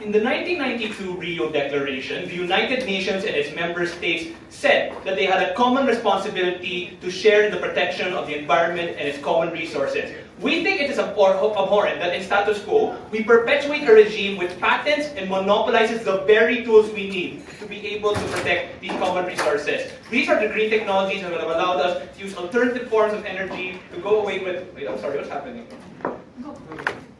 In the 1992 Rio Declaration, the United Nations and its member states said that they had a common responsibility to share in the protection of the environment and its common resources. We think it is abhorrent that in status quo, we perpetuate a regime which patents and monopolizes the very tools we need to be able to protect these common resources. These are the green technologies that have allowed us to use alternative forms of energy to go away with... Wait, I'm sorry, what's happening?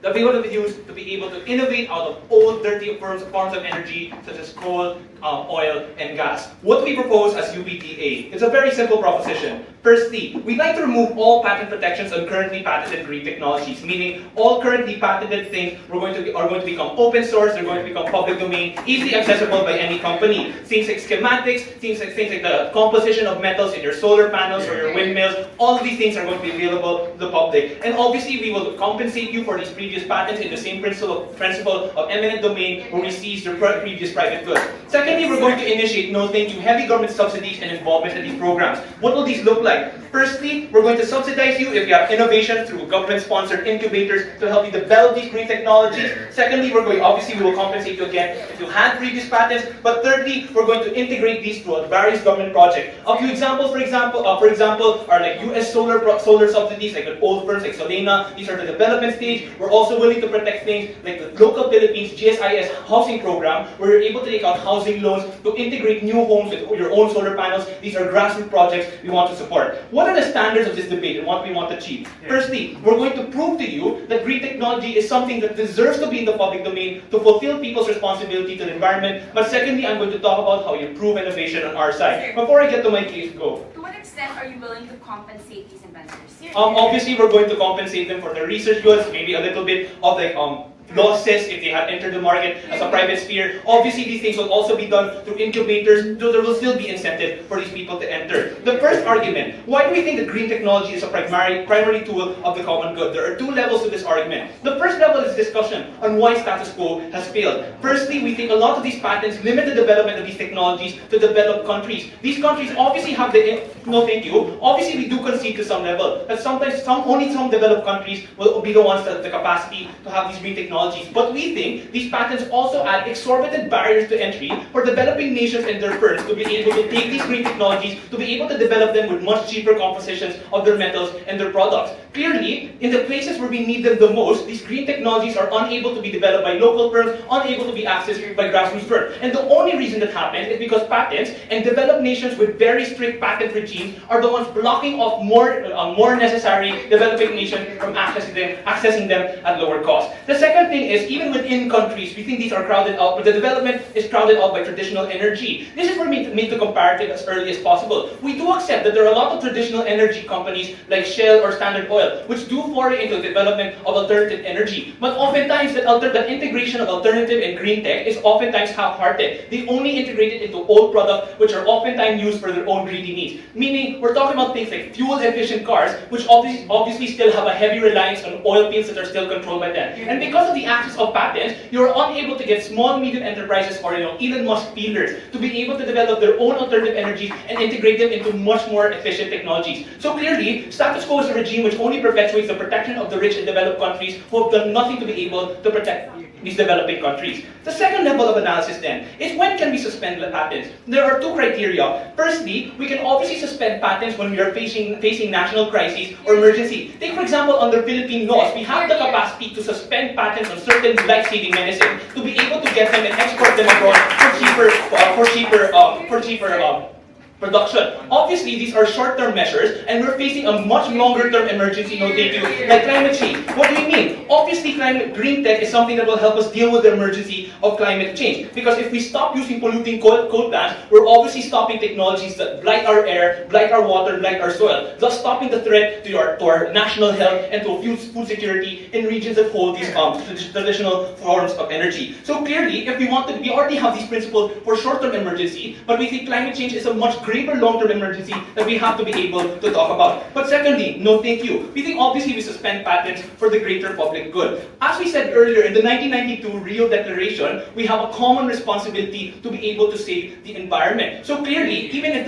That we want to use to be able to innovate out of old, dirty forms of energy, such as coal, oil, and gas. What we propose as UPDA is a very simple proposition. Firstly, we'd like to remove all patent protections on currently patented green technologies, meaning all currently patented things are going to become open source, they're going to become public domain, easily accessible by any company. Things like schematics, things like the composition of metals in your solar panels or your windmills, all of these things are going to be available to the public. And obviously, we will compensate you for these previous patents in the same principle of eminent domain where we seize your previous private goods. Secondly, we're going to initiate, no thank you, heavy government subsidies and involvement in these programs. What will these look like? Firstly, we're going to subsidize you if you have innovation through government-sponsored incubators to help you develop these green technologies. Secondly, obviously we will compensate you again if you had previous patents. But thirdly, we're going to integrate these through various government projects. A few examples, for example, are like US solar subsidies, like with old firms like Solena. These are the development stage. We're also willing to protect things like the local Philippines GSIS housing program, where you're able to take out housing loans to integrate new homes with your own solar panels. These are grassroots projects we want to support. What are the standards of this debate and what we want to achieve? Firstly, we're going to prove to you that green technology is something that deserves to be in the public domain to fulfill people's responsibility to the environment. But secondly, I'm going to talk about how we improve innovation on our side. Before I get to my case, go. To what extent are you willing to compensate these inventors? Obviously, we're going to compensate them for their research goods, maybe a little bit of like losses if they had entered the market as a private sphere. Obviously, these things will also be done through incubators, though there will still be incentive for these people to enter. The first argument, why do we think that green technology is a primary tool of the common good? There are two levels to this argument. The first level is discussion on why status quo has failed. Firstly, we think a lot of these patents limit the development of these technologies to developed countries. These countries obviously have the... No, thank you. Obviously, we do concede to some level that sometimes only some developed countries will be the ones that have the capacity to have these green technologies. But we think these patents also add exorbitant barriers to entry for developing nations and their firms to be able to take these green technologies, to be able to develop them with much cheaper compositions of their metals and their products. Clearly, in the places where we need them the most, these green technologies are unable to be developed by local firms, unable to be accessed by grassroots firms. And the only reason that happens is because patents and developed nations with very strict patent regimes are the ones blocking off more necessary developing nations from accessing them at lower cost. The second thing is, even within countries, we think these are crowded out, but the development is crowded out by traditional energy. This is where we make the comparative as early as possible. We do accept that there are a lot of traditional energy companies like Shell or Standard Oil, which do foray into the development of alternative energy. But oftentimes, that integration of alternative and green tech is oftentimes half-hearted. They only integrate it into old products, which are oftentimes used for their own greedy needs. Meaning, we're talking about things like fuel-efficient cars, which obviously still have a heavy reliance on oil fields that are still controlled by them. And because of the access of patents, you're unable to get small, medium enterprises or Elon Musk feelers to be able to develop their own alternative energies and integrate them into much more efficient technologies. So clearly, status quo is a regime which only perpetuates the protection of the rich and developed countries who have done nothing to be able to protect these developing countries. The second level of analysis then is, when can we suspend patents? There are two criteria. Firstly, we can obviously suspend patents when we are facing national crises or emergency. Take for example, under Philippine laws, we have the capacity to suspend patents on certain life-saving medicine to be able to get them and export them abroad for cheaper production. Obviously, these are short-term measures, and we're facing a much longer-term emergency, no thank you, like climate change. What do we mean? Obviously, green tech is something that will help us deal with the emergency of climate change. Because if we stop using polluting coal plants, we're obviously stopping technologies that blight our air, blight our water, blight our soil, thus stopping the threat to our national health and to food security in regions that hold these traditional forms of energy. So clearly, if we already have these principles for short-term emergency, but we think climate change is a much greater long-term emergency that we have to be able to talk about. But secondly, no thank you. We think obviously we suspend patents for the greater public good. As we said earlier, in the 1992 Rio Declaration, we have a common responsibility to be able to save the environment. So clearly, even if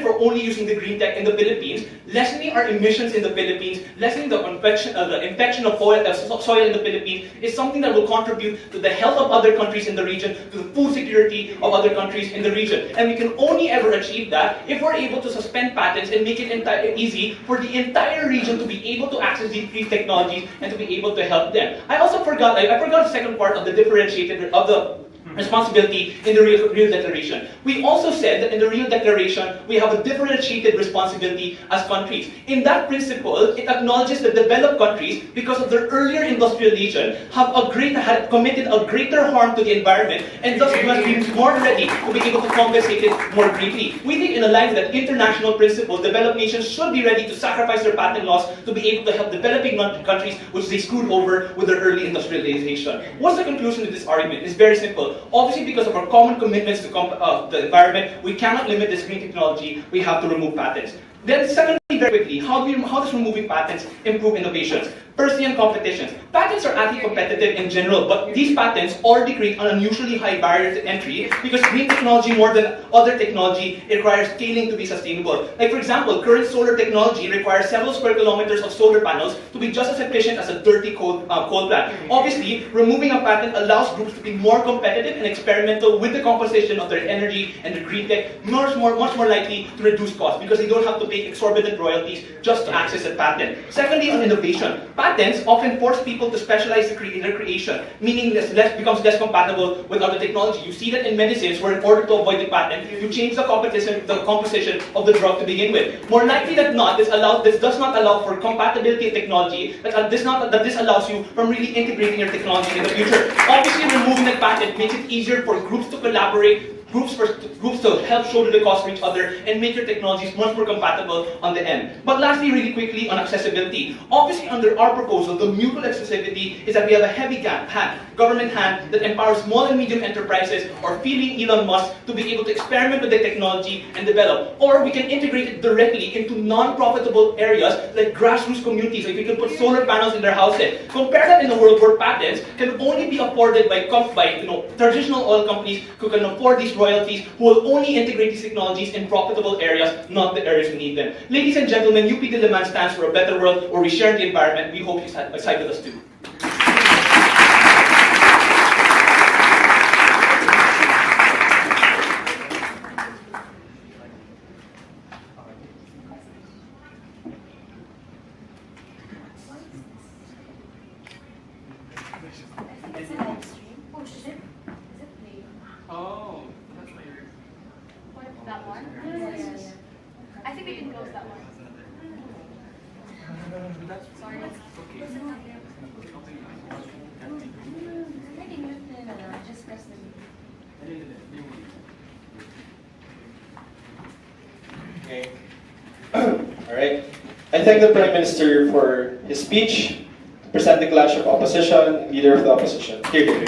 we're only using the green tech in the Philippines, lessening our emissions in the Philippines, lessening the infection of soil in the Philippines is something that will contribute to the health of other countries in the region, to the food security of other countries in the region. And we can only ever achieve that if we're able to suspend patents and make it easy for the entire region to be able to access these technologies and to be able to help them. I forgot the second part of the differentiated of the responsibility in the Real Declaration. We also said that in the Real Declaration, we have a differentiated responsibility as countries. In that principle, it acknowledges that developed countries, because of their earlier industrialization, had committed a greater harm to the environment, and thus must be more ready to be able to compensate it more greatly. We think in line with that international principle, developed nations should be ready to sacrifice their patent laws to be able to help developing countries which they screwed over with their early industrialization. What's the conclusion of this argument? It's very simple. Obviously, because of our common commitments to the environment, we cannot limit this green technology. We have to remove patents. Then secondly, very quickly, how does removing patents improve innovations? Firstly, on competitions. Patents are anti-competitive in general, but these patents already create an unusually high barrier to entry because green technology, more than other technology, it requires scaling to be sustainable. Like for example, current solar technology requires several square kilometers of solar panels to be just as efficient as a dirty coal plant. Obviously, removing a patent allows groups to be more competitive and experimental with the composition of their energy and their green tech, much more likely to reduce costs because they don't have to pay exorbitant royalties just to access a patent. Secondly, on innovation. Patents often force people to specialize in their creation, meaning becomes less compatible with other technology. You see that in medicines, where in order to avoid the patent, you change the composition of the drug to begin with. More likely than not, this does not allow for compatibility in technology, that this allows you from really integrating your technology in the future. Obviously, removing the patent makes it easier for groups to collaborate, groups to help shoulder the cost for each other and make your technologies much more compatible on the end. But lastly, really quickly, on accessibility. Obviously, under our proposal, the mutual accessibility is that we have a heavy government hand that empowers small and medium enterprises or feeding Elon Musk to be able to experiment with the technology and develop. Or we can integrate it directly into non-profitable areas like grassroots communities, like we can put solar panels in their houses. Compare that in a world where patents can only be afforded by traditional oil companies who can afford these royalties, who will only integrate these technologies in profitable areas, not the areas we need them. Ladies and gentlemen, UPD Demand stands for a better world where we share the environment. We hope you side with us too. That one? Yeah. I think we can close that one. Sorry. Just press the Okay. All right. I thank the Prime Minister for his speech, to present the clash of opposition, leader of the opposition. Here.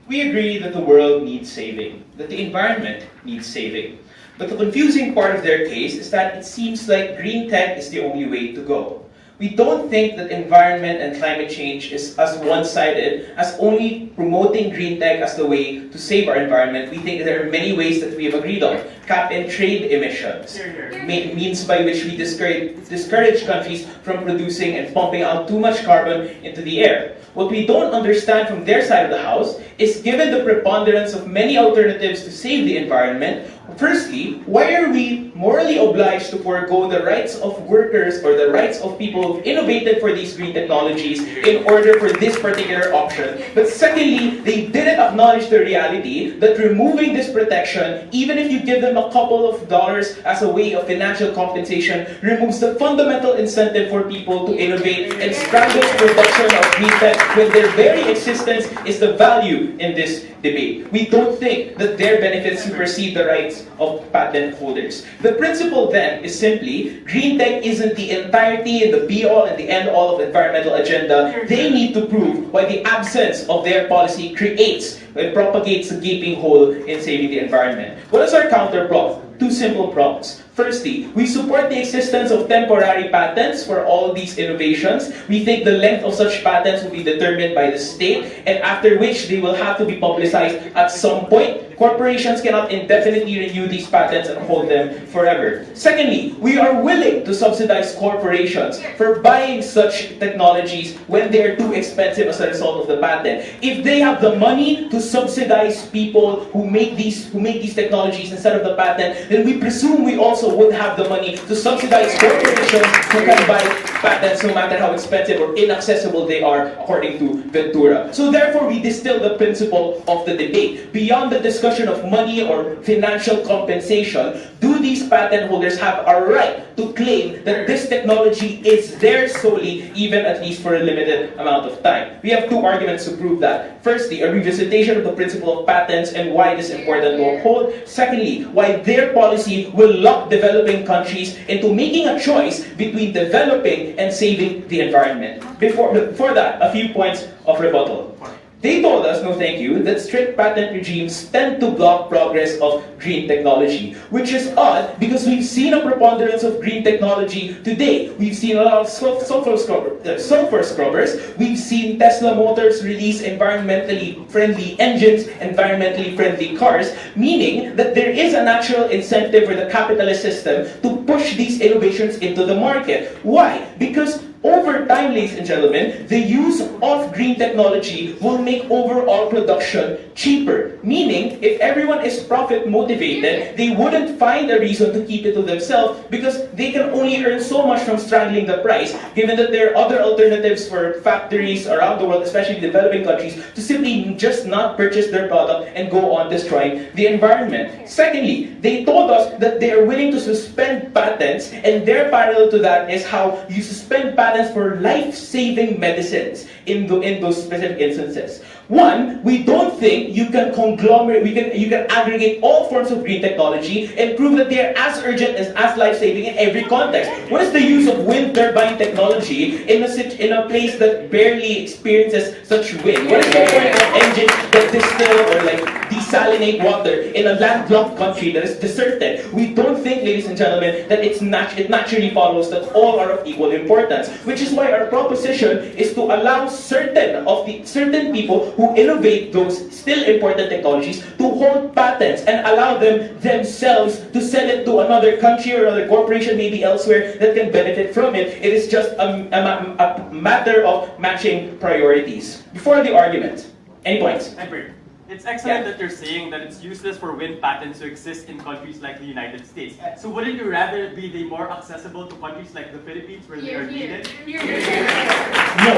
We agree that the world needs saving, that the environment needs saving. But the confusing part of their case is that it seems like green tech is the only way to go. We don't think that environment and climate change is as one-sided as only promoting green tech as the way to save our environment. We think there are many ways that we have agreed on. Cap and trade emissions, means by which we discourage countries from producing and pumping out too much carbon into the air. What we don't understand from their side of the house is, given the preponderance of many alternatives to save the environment, firstly, why are we morally obliged to forego the rights of workers or the rights of people who've innovated for these green technologies in order for this particular option? But secondly, they didn't acknowledge the reality that removing this protection, even if you give them a couple of dollars as a way of financial compensation, removes the fundamental incentive for people to innovate and strangles production of green tech when their very existence is the value in this debate. We don't think that their benefits supersede the rights of patent holders. The principle then is simply, green tech isn't the entirety and the be-all and the end-all of environmental agenda. They need to prove why the absence of their policy creates and propagates a gaping hole in saving the environment. What is our counterplot two simple prompts. Firstly, we support the existence of temporary patents for all these innovations. We think the length of such patents will be determined by the state, and after which they will have to be publicized at some point. Corporations cannot indefinitely renew these patents and hold them forever. Secondly, we are willing to subsidize corporations for buying such technologies when they are too expensive as a result of the patent. If they have the money to subsidize people who make these technologies instead of the patent, then we presume we also would have the money to subsidize corporations who can buy patents no matter how expensive or inaccessible they are, according to Ventura. So therefore, we distill the principle of the debate. Beyond the discussion of money or financial compensation, do these patent holders have a right to claim that this technology is theirs solely, even at least for a limited amount of time? We have two arguments to prove that. Firstly, a revisitation of the principle of patents and why it is important to uphold. Secondly, why their policy will lock developing countries into making a choice between developing and saving the environment. Before that, a few points of rebuttal. They told us, no thank you, that strict patent regimes tend to block progress of green technology, which is odd because we've seen a preponderance of green technology today. We've seen a lot of sulfur scrubbers. We've seen Tesla Motors release environmentally friendly engines, environmentally friendly cars, meaning that there is a natural incentive for the capitalist system to push these innovations into the market. Why? Because over time, ladies and gentlemen, the use of green technology will make overall production cheaper. Meaning, if everyone is profit motivated, they wouldn't find a reason to keep it to themselves because they can only earn so much from strangling the price, given that there are other alternatives for factories around the world, especially developing countries, to simply just not purchase their product and go on destroying the environment. Secondly, they told us that they are willing to suspend patents, and their parallel to that is how you suspend patents for life-saving medicines in those specific instances. One, we don't think you can you can aggregate all forms of green technology and prove that they are as urgent as life-saving in every context. What is the use of wind turbine technology in a place that barely experiences such wind? What is the point of engines that distill or desalinate water in a landlocked country that is deserted? We don't think, ladies and gentlemen, that it naturally follows that all are of equal importance, which is why our proposition is to allow certain people who innovate those still important technologies to hold patents and allow them themselves to sell it to another country or another corporation, maybe elsewhere, that can benefit from it. It is just a matter of matching priorities. Before the argument, any points? It's excellent that you're saying that it's useless for wind patents to exist in countries like the United States. So wouldn't you rather they more accessible to countries like the Philippines where they are needed? No,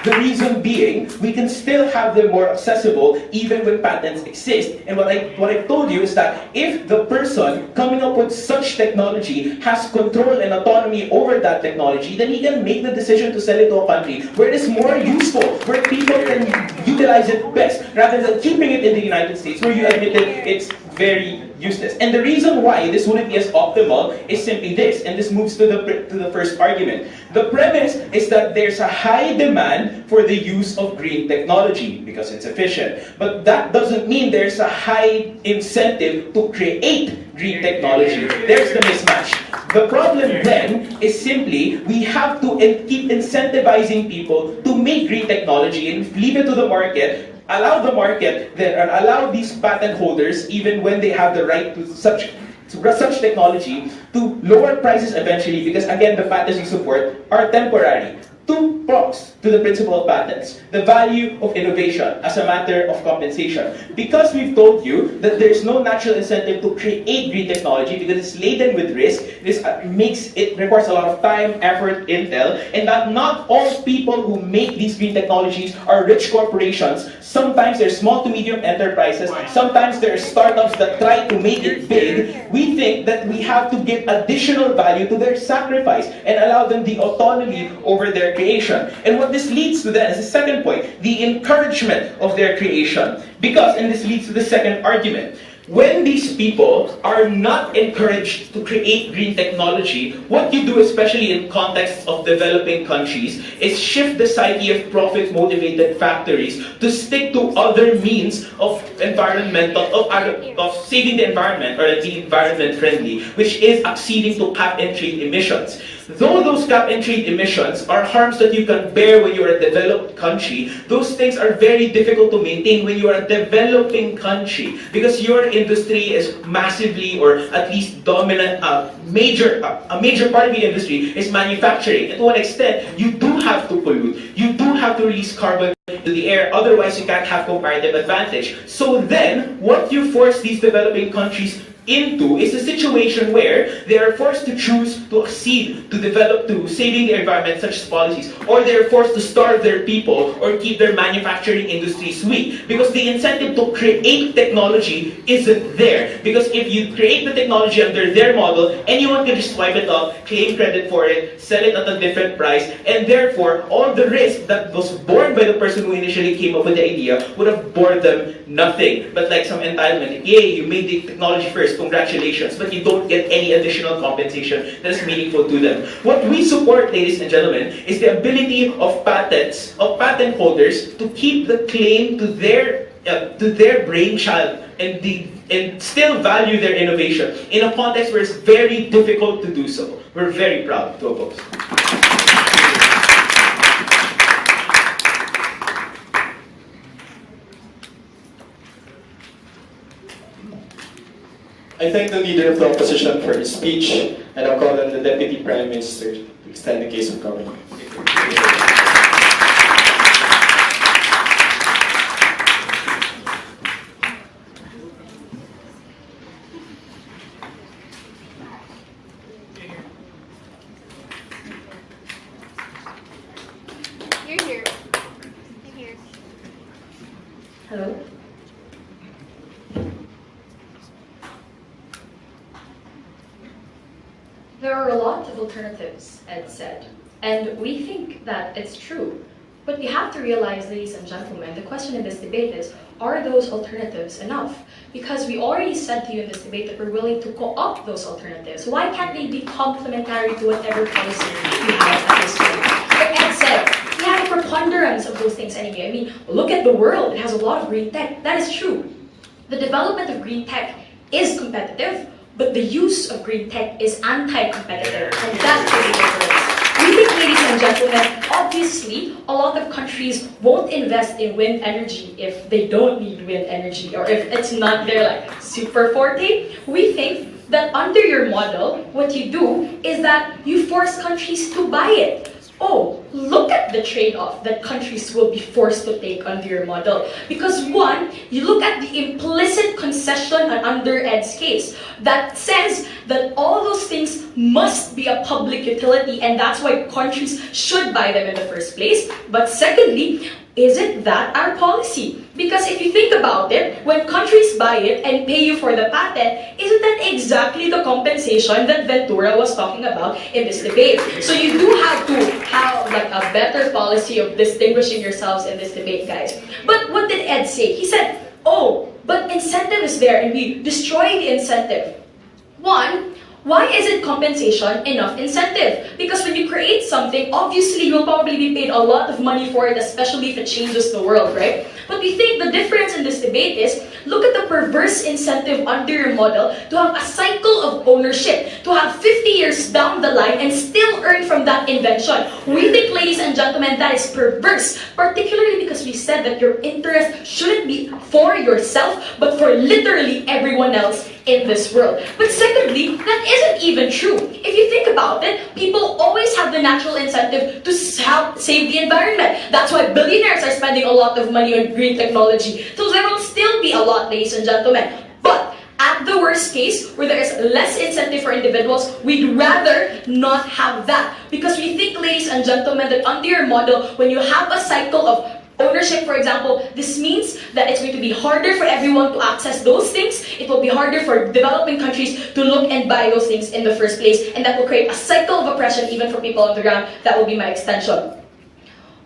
the reason being, we can still have them more accessible even when patents exist. And what I told you is that if the person coming up with such technology has control and autonomy over that technology, then he can make the decision to sell it to a country where it is more useful, where people can utilize it best, rather than keeping it in the United States, where you admitted it's very useless. And the reason why this wouldn't be as optimal is simply this, and this moves to the first argument. The premise is that there's a high demand for the use of green technology because it's efficient. But that doesn't mean there's a high incentive to create green technology. There's the mismatch. The problem then is simply we have to keep incentivizing people to make green technology and leave it to the market. Allow the market then, and allow these patent holders, even when they have the right to such technology, to lower prices eventually, because again, the patents you support are temporary. Two props to the principle of patents: the value of innovation as a matter of compensation. Because we've told you that there's no natural incentive to create green technology because it's laden with risk, it requires a lot of time, effort, intel, and that not all people who make these green technologies are rich corporations. Sometimes they're small to medium enterprises, sometimes there are startups that try to make it big. We think that we have to give additional value to their sacrifice and allow them the autonomy over their creation. And what this leads to then is the second point, the encouragement of their creation. Because, and this leads to the second argument, when these people are not encouraged to create green technology, what you do, especially in contexts of developing countries, is shift the psyche of profit-motivated factories to stick to other means of of saving the environment, or being environment-friendly, which is acceding to cap-and-trade emissions. Though those cap-and-trade emissions are harms that you can bear when you are a developed country, those things are very difficult to maintain when you are a developing country, because your industry is massively, or at least dominant, a major part of the industry is manufacturing. And to one extent, you do have to pollute, you do have to release carbon to the air, otherwise you can't have comparative advantage. So then, what you force these developing countries into is a situation where they are forced to choose to accede to saving the environment, such as policies, or they are forced to starve their people or keep their manufacturing industries weak, because the incentive to create technology isn't there. Because if you create the technology under their model, anyone can just swipe it up, claim credit for it, sell it at a different price, and therefore all the risk that was borne by the person who initially came up with the idea would have borne them nothing but like some entitlement. Yay, you made the technology first, congratulations, but you don't get any additional compensation that's meaningful to them. What we support, ladies and gentlemen, is the ability of patent holders to keep the claim to their brainchild and still value their innovation in a context where it's very difficult to do so. We're very proud to oppose. I thank the Leader of the Opposition for his speech, and I'll call on the Deputy Prime Minister to extend the case of government. You're here. You're here. Hello? There are a lot of alternatives, Ed said, and we think that it's true. But we have to realize, ladies and gentlemen, the question in this debate is, are those alternatives enough? Because we already said to you in this debate that we're willing to co-opt those alternatives. Why can't they be complementary to whatever policy we have at this point? Like Ed said, we have a preponderance of those things anyway. I mean, look at the world. It has a lot of green tech. That is true. The development of green tech is competitive, but the use of green tech is anti-competitive, and that's the difference. We think, ladies and gentlemen, obviously, a lot of countries won't invest in wind energy if they don't need wind energy, or if it's not their like super forte. We think that under your model, what you do is that you force countries to buy it. Oh, look at the trade-off that countries will be forced to take under your model. Because one, you look at the implicit concession under Ed's case that says that all those things must be a public utility, and that's why countries should buy them in the first place. But secondly, isn't that our policy? Because if you think about it, when countries buy it and pay you for the patent, isn't that exactly the compensation that Ventura was talking about in this debate? So you do have to have like a better policy of distinguishing yourselves in this debate, guys. But what did Ed say? He said, oh, but incentive is there and we destroy the incentive. One, why isn't compensation enough incentive? Because when you create something, obviously you'll probably be paid a lot of money for it, especially if it changes the world, right? But we think the difference in this debate is, look at the perverse incentive under your model to have a cycle of ownership, to have 50 years down the line and still earn from that invention. We think, ladies and gentlemen, that is perverse, particularly because we said that your interest shouldn't be for yourself, but for literally everyone else in this world. But secondly, that isn't even true. If you think about it, people always have the natural incentive to help save the environment. That's why billionaires are spending a lot of money on green technology. So there will still be a lot, ladies and gentlemen. But at the worst case, where there is less incentive for individuals, we'd rather not have that. Because we think, ladies and gentlemen, that under your model, when you have a cycle of ownership, for example, this means that it's going to be harder for everyone to access those things. It will be harder for developing countries to look and buy those things in the first place, and that will create a cycle of oppression even for people on the ground. That will be my extension.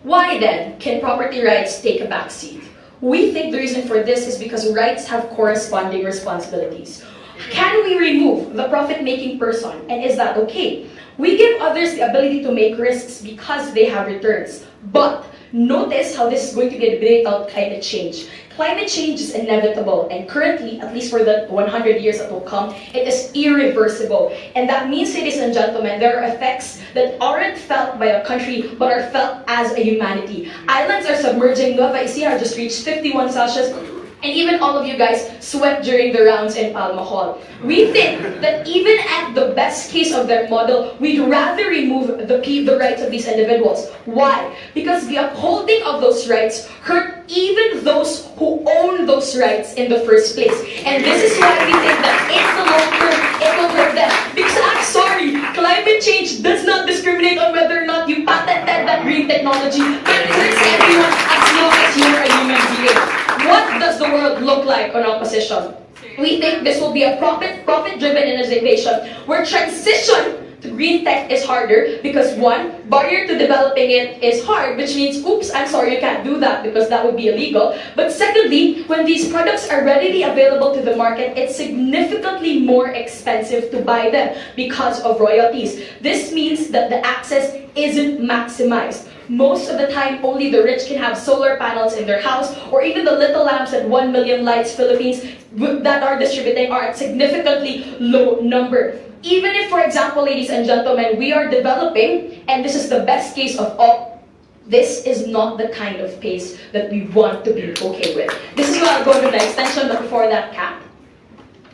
Why then can property rights take a backseat? We think the reason for this is because rights have corresponding responsibilities. Can we remove the profit-making person, and is that okay? We give others the ability to make risks because they have returns. But notice how this is going to be a debate about climate change. Climate change is inevitable, and currently, at least for the 100 years that will come, it is irreversible. And that means, ladies and gentlemen, there are effects that aren't felt by a country, but are felt as a humanity. Islands are submerging. Nueva Ecija just reached 51 Celsius. And even all of you guys sweat during the rounds in Palma Hall. We think that even at the best case of their model, we'd rather remove the rights of these individuals. Why? Because the upholding of those rights hurt even those who own those rights in the first place. And this is why we think that in the long term, it will hurt them. Because I'm sorry, climate change does not discriminate on whether or not you patented that green technology, but it hurts everyone as long as you're a human being. What does the world look like on opposition? We think this will be a profit-driven innovation where transition to green tech is harder because one, barrier to developing it is hard, which means, oops, I'm sorry, you can't do that because that would be illegal. But secondly, when these products are readily available to the market, it's significantly more expensive to buy them because of royalties. This means that the access isn't maximized. Most of the time, only the rich can have solar panels in their house, or even the little lamps at 1 million lights Philippines that are distributing are at significantly low number. Even if, for example, ladies and gentlemen, we are developing, and this is the best case of all, this is not the kind of pace that we want to be okay with. This is why I'll go to the extension, but before that, Cap.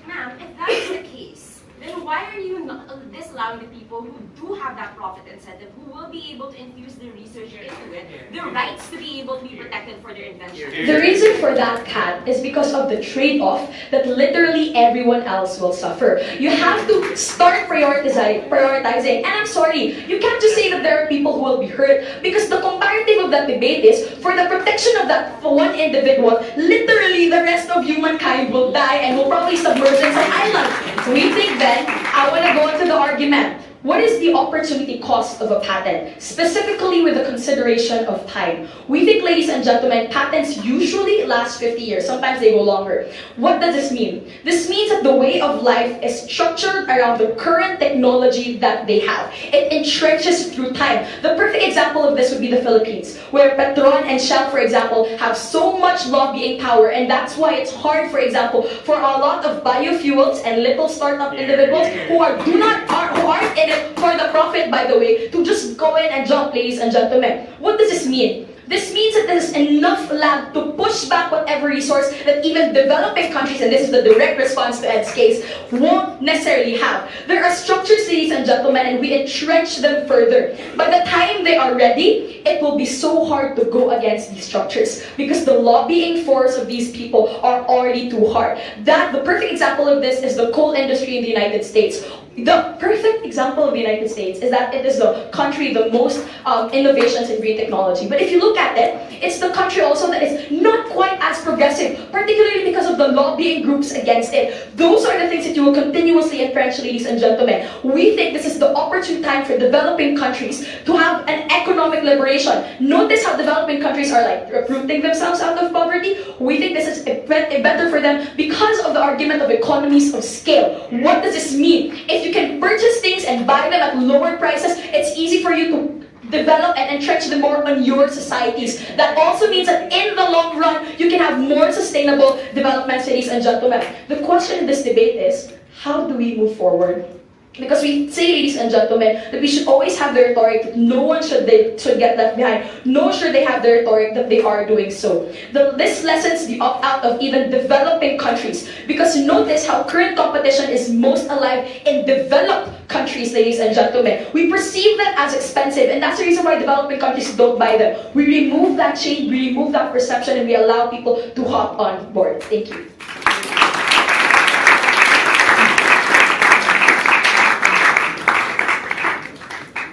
Ma'am, if that is the case, then why are you not disallowing the people who do have that profit incentive, who will be able to infuse their research into it, the rights to be able to be protected for their invention? The reason for that, Kat, is because of the trade-off that literally everyone else will suffer. You have to start prioritizing. And I'm sorry, you can't just say that there are people who will be hurt, because the comparative of that debate is, for the protection of that one individual, literally the rest of humankind will die and will probably submerge in some island. We think then, I want to go into the argument. What is the opportunity cost of a patent, specifically with the consideration of time? We think, ladies and gentlemen, patents usually last 50 years. Sometimes they go longer. What does this mean? This means that the way of life is structured around the current technology that they have. It entrenches through time. The perfect example of this would be the Philippines, where Petron and Shell, for example, have so much lobbying power, and that's why it's hard, for example, for a lot of biofuels and little startup individuals who aren't in it for the profit, by the way, to just go in and jump, ladies and gentlemen. What does this mean? This means that there's enough land to push back whatever resource that even developing countries, and this is the direct response to Ed's case, won't necessarily have. There are structures, ladies and gentlemen, and we entrench them further. By the time they are ready, it will be so hard to go against these structures because the lobbying force of these people are already too hard. The perfect example of this is the coal industry in the United States. The perfect example of the United States is that it is the country with the most innovations in green technology. But if you look at it, it's the country also that is not quite as progressive, particularly because of the lobbying groups against it. Those are the things that you will continuously entrench, ladies and gentlemen. We think this is the opportune time for developing countries to have an economic liberation. Notice how developing countries are like uprooting themselves out of poverty. We think this is better for them because of the argument of economies of scale. What does this mean? If you can purchase things and buy them at lower prices, it's easy for you to develop and entrench them more on your societies. That also means that in the long run, you can have more sustainable development, ladies and gentlemen. The question in this debate is, how do we move forward? Because we say, ladies and gentlemen, that we should always have the rhetoric that no one should get left behind. Nor should they have the rhetoric that they are doing so. This lessens the opt-out of even developing countries. Because notice how current competition is most alive in developed countries, ladies and gentlemen. We perceive them as expensive, and that's the reason why developing countries don't buy them. We remove that change, we remove that perception, and we allow people to hop on board. Thank you.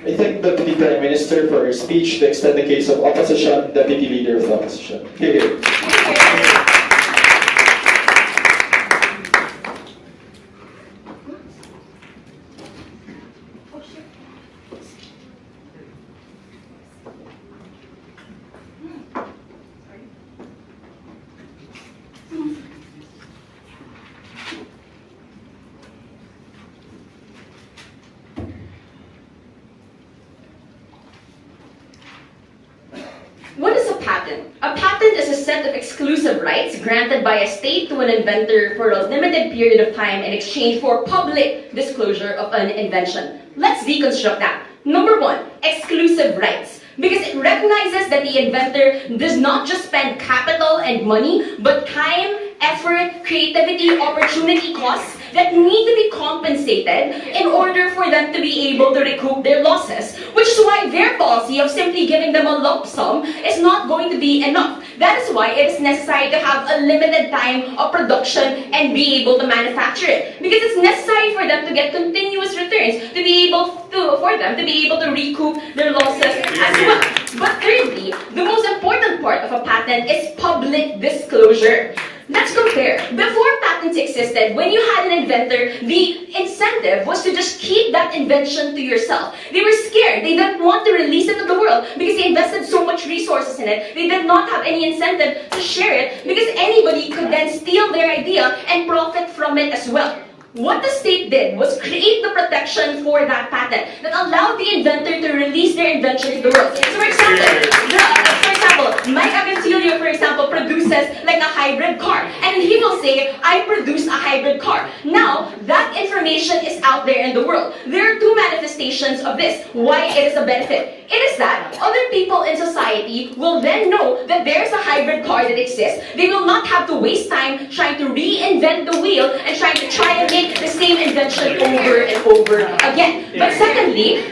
I thank the Deputy Prime Minister for her speech to extend the case of opposition, Deputy Leader of the Opposition. Hear, hear. patent? A patent is a set of exclusive rights granted by a state to an inventor for a limited period of time in exchange for public disclosure of an invention. Let's deconstruct that. Number one, exclusive rights. Because it recognizes that the inventor does not just spend capital and money, but time, effort, creativity, opportunity costs that need to be compensated in order for them to be able to recoup their losses. Which is why their policy of simply giving them a lump sum is not going to be enough. That is why it is necessary to have a limited time of production and be able to manufacture it. Because it's necessary for them to get continuous returns, to be able to recoup their losses as well. But thirdly, the most important part of a patent is public disclosure. Let's compare. Before patents existed, when you had an inventor, the incentive was to just keep that invention to yourself. They were scared. They didn't want to release it to the world because they invested so much resources in it. They did not have any incentive to share it because anybody could then steal their idea and profit from it as well. What the state did was create the protection for that patent that allowed the inventor to release their invention to the world. So for example, Mike Agantilio, for example, produces like a hybrid car. And he will say, I produced a hybrid car. Now, that information is out there in the world. There are two manifestations of this, why it is a benefit. It is that other people in society will then know that there's a hybrid car that exists. They will not have to waste time trying to reinvent the wheel and trying to try and make the same invention over and over again. But secondly,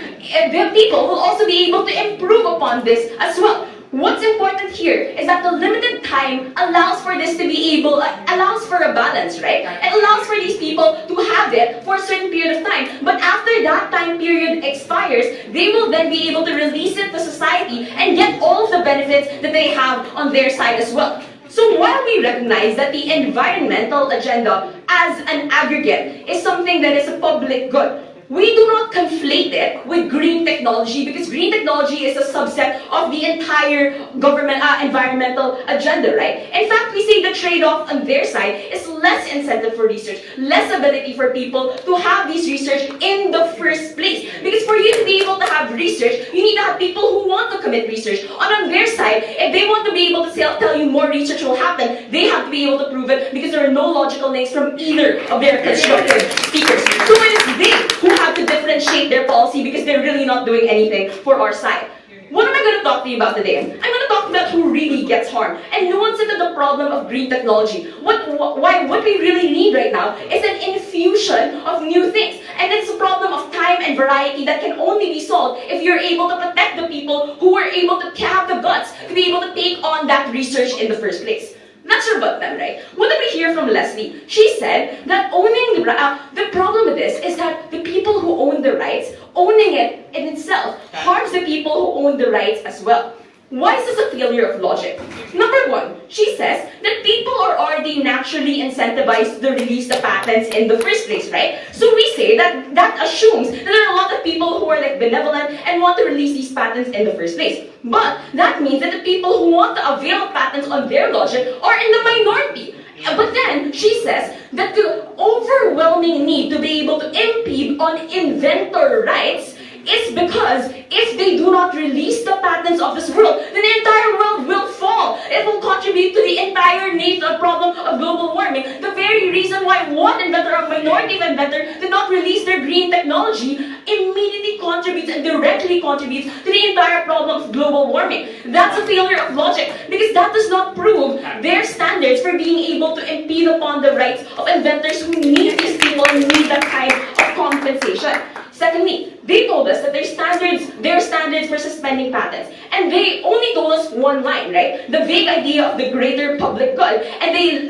the people will also be able to improve upon this as well. What's important here is that the limited time allows for this to be able, allows for a balance, right? It allows for these people to have it for a certain period of time. But after that time period expires, they will then be able to release it to society and get all of the benefits that they have on their side as well. So while we recognize that the environmental agenda as an aggregate is something that is a public good, we do not conflate it with green technology because green technology is a subset of the entire government environmental agenda, right? In fact, we say the trade-off on their side is less incentive for research, less ability for people to have these research in the first place. Because for you to be able to have research, you need to have people who want to commit research. And on their side, if they want to be able to tell you more research will happen, they have to be able to prove it because there are no logical links from either of their constructive speakers. So it is they who have to differentiate their policy because they're really not doing anything for our side. What am I going to talk to you about today? I'm going to talk about who really gets harmed and nuance into the problem of green technology. What we really need right now is an infusion of new things. And it's a problem of time and variety that can only be solved if you're able to protect the people who are able to have the guts to be able to take on that research in the first place. That's about them, right? What did we hear from Leslie? She said that owning the problem with this is that the people who own the rights, owning it in itself, harms the people who own the rights as well. Why is this a failure of logic? Number one, she says that people are already naturally incentivized to release the patents in the first place, right? So we say that that assumes that there are a lot of people who are like benevolent and want to release these patents in the first place. But that means that the people who want to avail of patents on their logic are in the minority. But then she says that the overwhelming need to be able to impede on inventor rights is because if they do not release the patents of this world, then the entire world will fall. It will contribute to the entire problem of global warming. The very reason why one inventor or minority of inventors did not release their green technology immediately contributes and directly contributes to the entire problem of global warming. That's a failure of logic because that does not prove their standards for being able to impede upon the rights of inventors who need these people and need that kind of compensation. Secondly, they told us that their standards for suspending patents. And they only told us one line, right? The vague idea of the greater public good. And they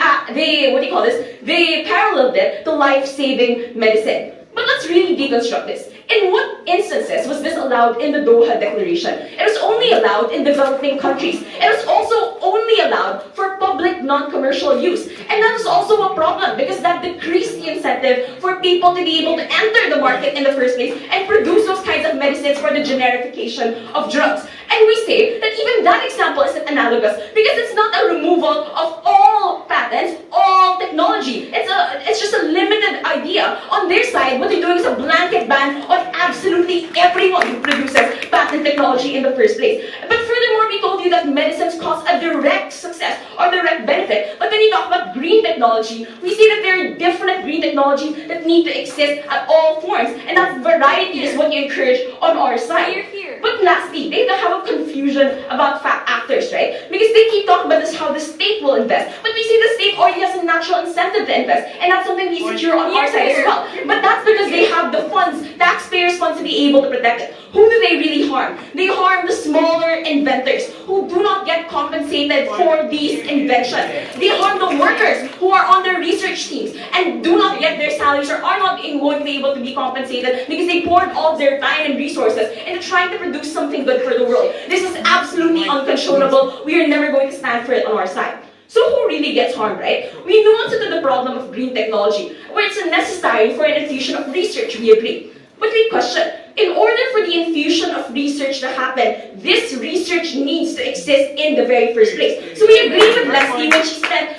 paralleled it to life-saving medicine. But let's really deconstruct this. In what instances was this allowed in the Doha Declaration? It was only allowed in developing countries. It was also only allowed for public non-commercial use. And that is also a problem because that decreased the incentive for people to be able to enter the market in the first place and produce those kinds of medicines for the generification of drugs. And we say that even that example isn't analogous because it's not a removal of all patents, all technology. It's just a limited idea. On their side, what they're doing is a blanket ban on absolutely everyone who produces patent technology in the first place. But furthermore, we told you you that medicines cause a direct success or direct benefit. But when you talk about green technology, we see that there are different green technologies that need to exist at all forms. And that variety is what you encourage on our side. But lastly, they have a confusion about actors, right? Because they keep talking about this, how the state will invest. But we see the state already has a natural incentive to invest. And that's something we secure on our side as well. But that's because they have the funds, taxpayers' funds, to be able to protect it. Who do they really harm? They harm the smaller inventors who do not get compensated for these inventions. They harm the workers who are on their research teams and do not get their salaries or are not going to be able to be compensated because they poured all their time and resources into trying to produce something good for the world. This is absolutely unconscionable. We are never going to stand for it on our side. So who really gets harmed, right? We nuance into the problem of green technology, where it's necessary for an infusion of research, we agree. But we question, in order for the infusion of research to happen, this research needs to exist in the very first place. So we agree with Leslie when she spent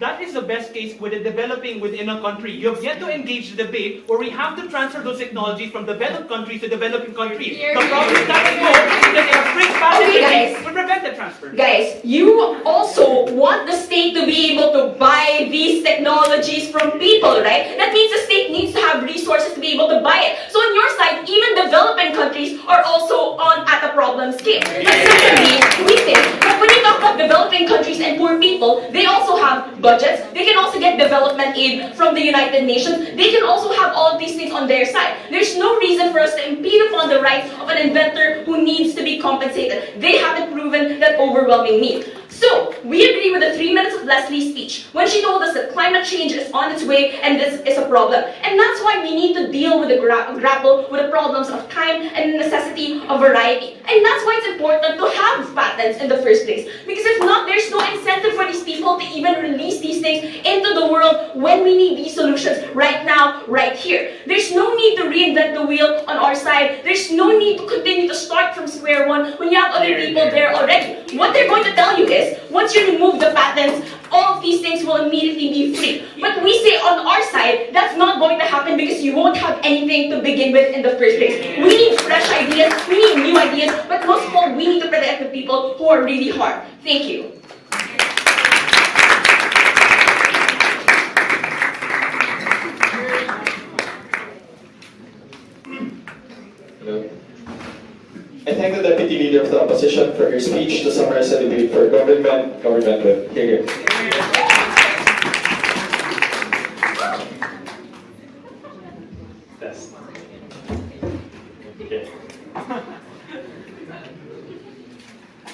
That is the best case with it developing within a country. You have yet to engage the debate where we have to transfer those technologies from developed countries to developing countries. The problem is that a strict patent would prevent the transfer. Guys, you also want the state to be able to buy these technologies from people, right? That means the state needs to have resources to be able to buy it. So on your side, even developing countries are also at a problem scale. But secondly, we think that when you talk about developing countries and poor people, they also have budgets. They can also get development aid from the United Nations. They can also have all of these things on their side. There's no reason for us to impede upon the rights of an inventor who needs to be compensated. They haven't proven that overwhelming need. So, we agree with the 3 minutes of Leslie's speech when she told us that climate change is on its way and this is a problem. And that's why we need to deal with the grapple with the problems of time and the necessity of variety. And that's why it's important to have patents in the first place. Because if not, there's no incentive for these people to even release these things into the world when we need these solutions right now, right here. There's no need to reinvent the wheel on our side. There's no need to continue to start from square one when you have other people there already. What they're going to tell you is, once you remove the patents, all of these things will immediately be free. But we say on our side, that's not going to happen because you won't have anything to begin with in the first place. We need fresh ideas, we need new ideas, but most of all, we need to protect the people who are really harmed. Thank you. Hello. I thank the Deputy Leader of the Opposition for her speech to summarize the debate for government with. Here. Test. Okay.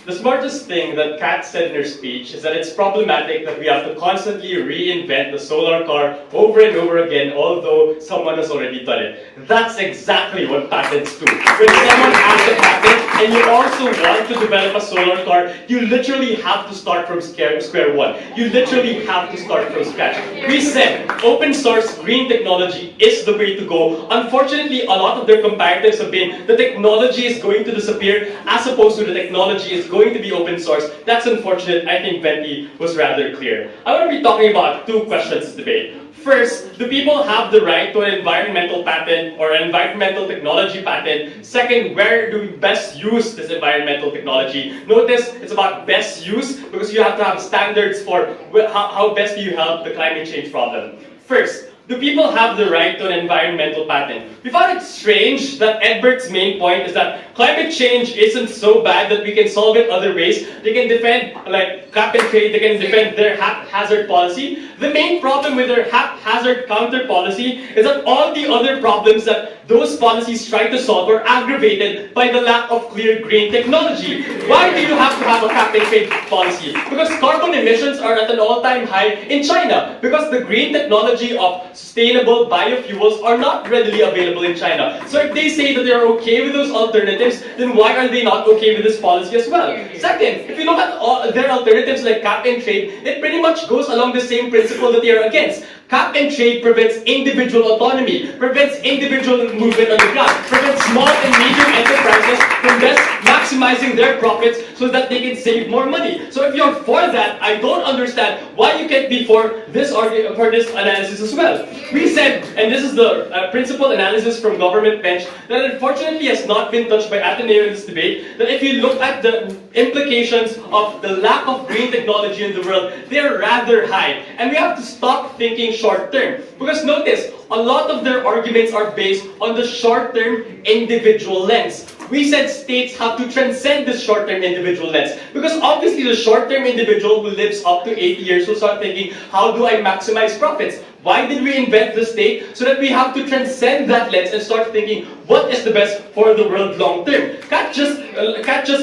The smartest thing that Kat said in her speech is that it's problematic that we have to constantly reinvent the solar car over and over again, although someone has already done it. That's exactly what patents do. When someone has a patent and you also want to develop a solar car, you literally have to start from square one. You literally have to start from scratch. We said open source green technology is the way to go. Unfortunately, a lot of their comparatives have been the technology is going to disappear as opposed to the technology is going to be open source. That's unfortunate. I think Venti was rather clear. I want to be talking about two questions in this debate. First, do people have the right to an environmental patent or an environmental technology patent? Second, where do we best use this environmental technology? Notice it's about best use because you have to have standards for how best do you help the climate change problem. First, do people have the right to an environmental patent? We found it strange that Edbert's main point is that climate change isn't so bad that we can solve it other ways. They can defend, like cap and trade, they can defend their haphazard policy. The main problem with their haphazard counter policy is that all the other problems that those policies try to solve are aggravated by the lack of clear green technology. Why do you have to have a cap and trade policy? Because carbon emissions are at an all-time high in China. Because the green technology of sustainable biofuels are not readily available in China. So if they say that they are okay with those alternatives, then why are they not okay with this policy as well? Second, if you look at their alternatives like cap and trade, it pretty much goes along the same principle that they are against. Cap and trade prevents individual autonomy, prevents individual movement on the ground, prevents small and medium enterprises from best maximizing their profits so that they can save more money. So if you're for that, I don't understand why you can't be for this analysis as well. We said, and this is the principal analysis from Government Bench, that unfortunately has not been touched by ADMU in this debate, that if you look at the implications of the lack of green technology in the world, they're rather high. And we have to stop thinking short term. Because notice, a lot of their arguments are based on the short-term individual lens. We said states have to transcend this short-term individual lens. Because obviously the short-term individual who lives up to 80 years will start thinking, how do I maximize profits? Why did we invent the state? So that we have to transcend that lens and start thinking, what is the best for the world long term? Kat just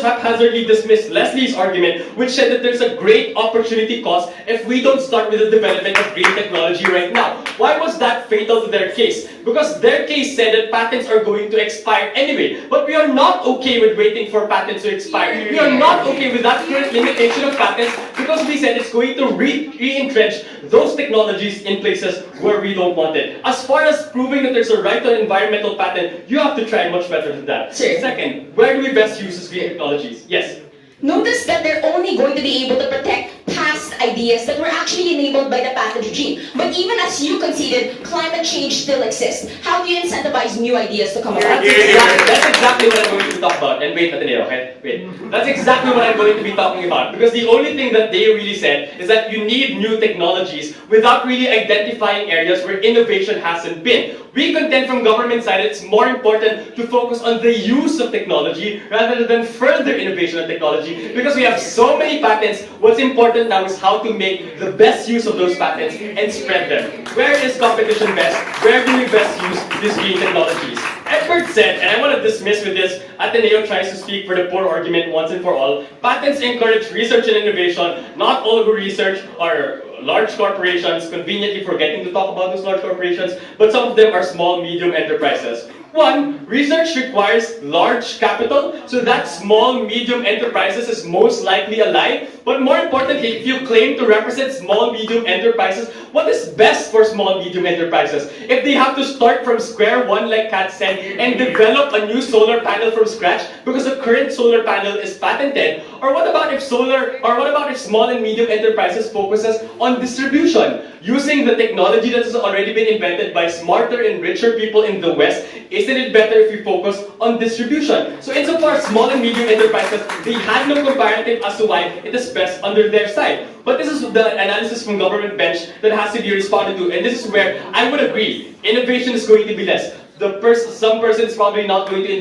haphazardly dismissed Leslie's argument, which said that there's a great opportunity cost if we don't start with the development of green technology right now. Why was that fatal to their case? Because their case said that patents are going to expire anyway. But we are not okay with waiting for patents to expire. We are not okay with that current limitation of patents because we said it's going to re-entrench those technologies in places where we don't want it. As far as proving that there's a right to an environmental patent, you have to try much better than that. Sir. Second, where do we best use these green technologies? Yes. Notice that they're only going to be able to protect past ideas that were actually enabled by the patent regime. But even as you conceded, climate change still exists. How do you incentivize new ideas to come about? That's exactly what I'm going to talk about. And wait, Ateneo, okay? Wait. That's exactly what I'm going to be talking about. Because the only thing that they really said is that you need new technologies without really identifying areas where innovation hasn't been. We contend from government side it's more important to focus on the use of technology rather than further innovation of technology. Because we have so many patents, what's important now is how to make the best use of those patents and spread them. Where is competition best? Where do we best use these green technologies? Edward said, and I want to dismiss with this, Ateneo tries to speak for the poor argument once and for all, patents encourage research and innovation. Not all who research are large corporations, conveniently forgetting to talk about those large corporations, but some of them are small, medium enterprises. One, research requires large capital, so that small, medium enterprises is most likely a lie. But more importantly, if you claim to represent small, medium enterprises, what is best for small, medium enterprises? If they have to start from square one, like Kat said, and develop a new solar panel from scratch because the current solar panel is patented, or what about if small and medium enterprises focuses on distribution, using the technology that has already been invented by smarter and richer people in the West? Isn't it better if we focus on distribution? So insofar as small and medium enterprises, they had no comparative as to why it is best under their side. But this is the analysis from Government Bench that has to be responded to, and this is where I would agree, innovation is going to be less. Some person is probably not going to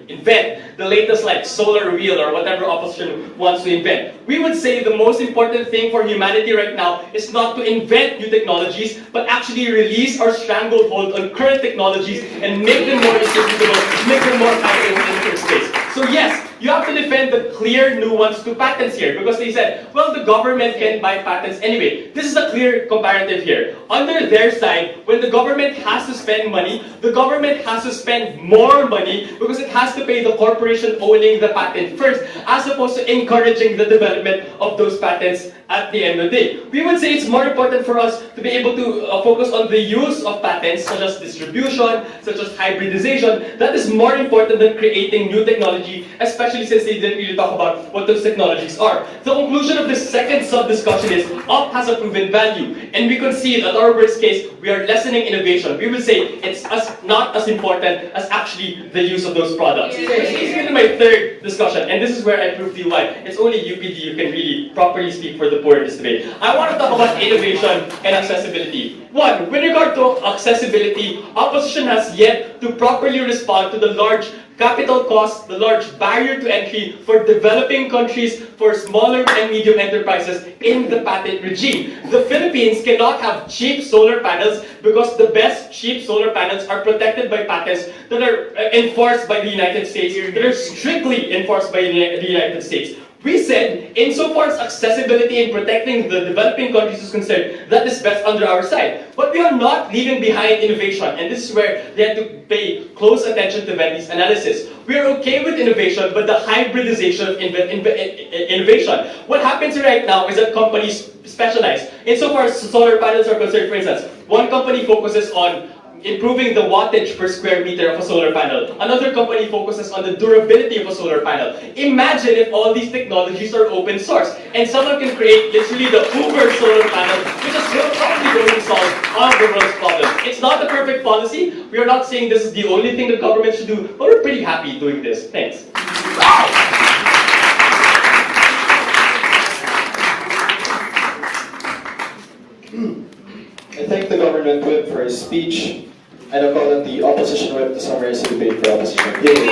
invent the latest like solar wheel or whatever opposition wants to invent. We would say the most important thing for humanity right now is not to invent new technologies, but actually release our stranglehold on current technologies and make them more distributable, make them more high in interspace. So yes, you have to defend the clear nuance to patents here because they said, well, the government can buy patents anyway. This is a clear comparative here. Under their side, when the government has to spend money, the government has to spend more money because it has to pay the corporation owning the patent first, as opposed to encouraging the development of those patents at the end of the day. We would say it's more important for us to be able to focus on the use of patents, such as distribution, such as hybridization. That is more important than creating new technology, especially since they didn't really talk about what those technologies are. The conclusion of this second sub-discussion is, UP has a proven value, and we concede at our worst case, we are lessening innovation. We will say it's not as important as actually the use of those products. Which leads me to my third discussion, and this is where I prove to you why it's only UPD who can really properly speak for the poor in this debate. I want to talk about innovation and accessibility. One, with regard to accessibility, opposition has yet to properly respond to the large capital costs, the large barrier to entry for developing countries, for smaller and medium enterprises in the patent regime. The Philippines cannot have cheap solar panels because the best cheap solar panels are protected by patents that are enforced by the United States, that are strictly enforced by the United States. We said, insofar as accessibility and protecting the developing countries is concerned, that is best under our side. But we are not leaving behind innovation, and this is where they have to pay close attention to Wendy's analysis. We are okay with innovation, but the hybridization of innovation. What happens right now is that companies specialized. Insofar as solar panels are concerned, for instance, one company focuses on improving the wattage per square meter of a solar panel. Another company focuses on the durability of a solar panel. Imagine if all these technologies are open source and someone can create literally the Uber solar panel, which is probably going to solve all of the world's problems. It's not a perfect policy. We are not saying this is the only thing the government should do, but we're pretty happy doing this. Thanks. I thank the government whip for his speech, and I call on the opposition whip to summarize the debate for opposition. Yay.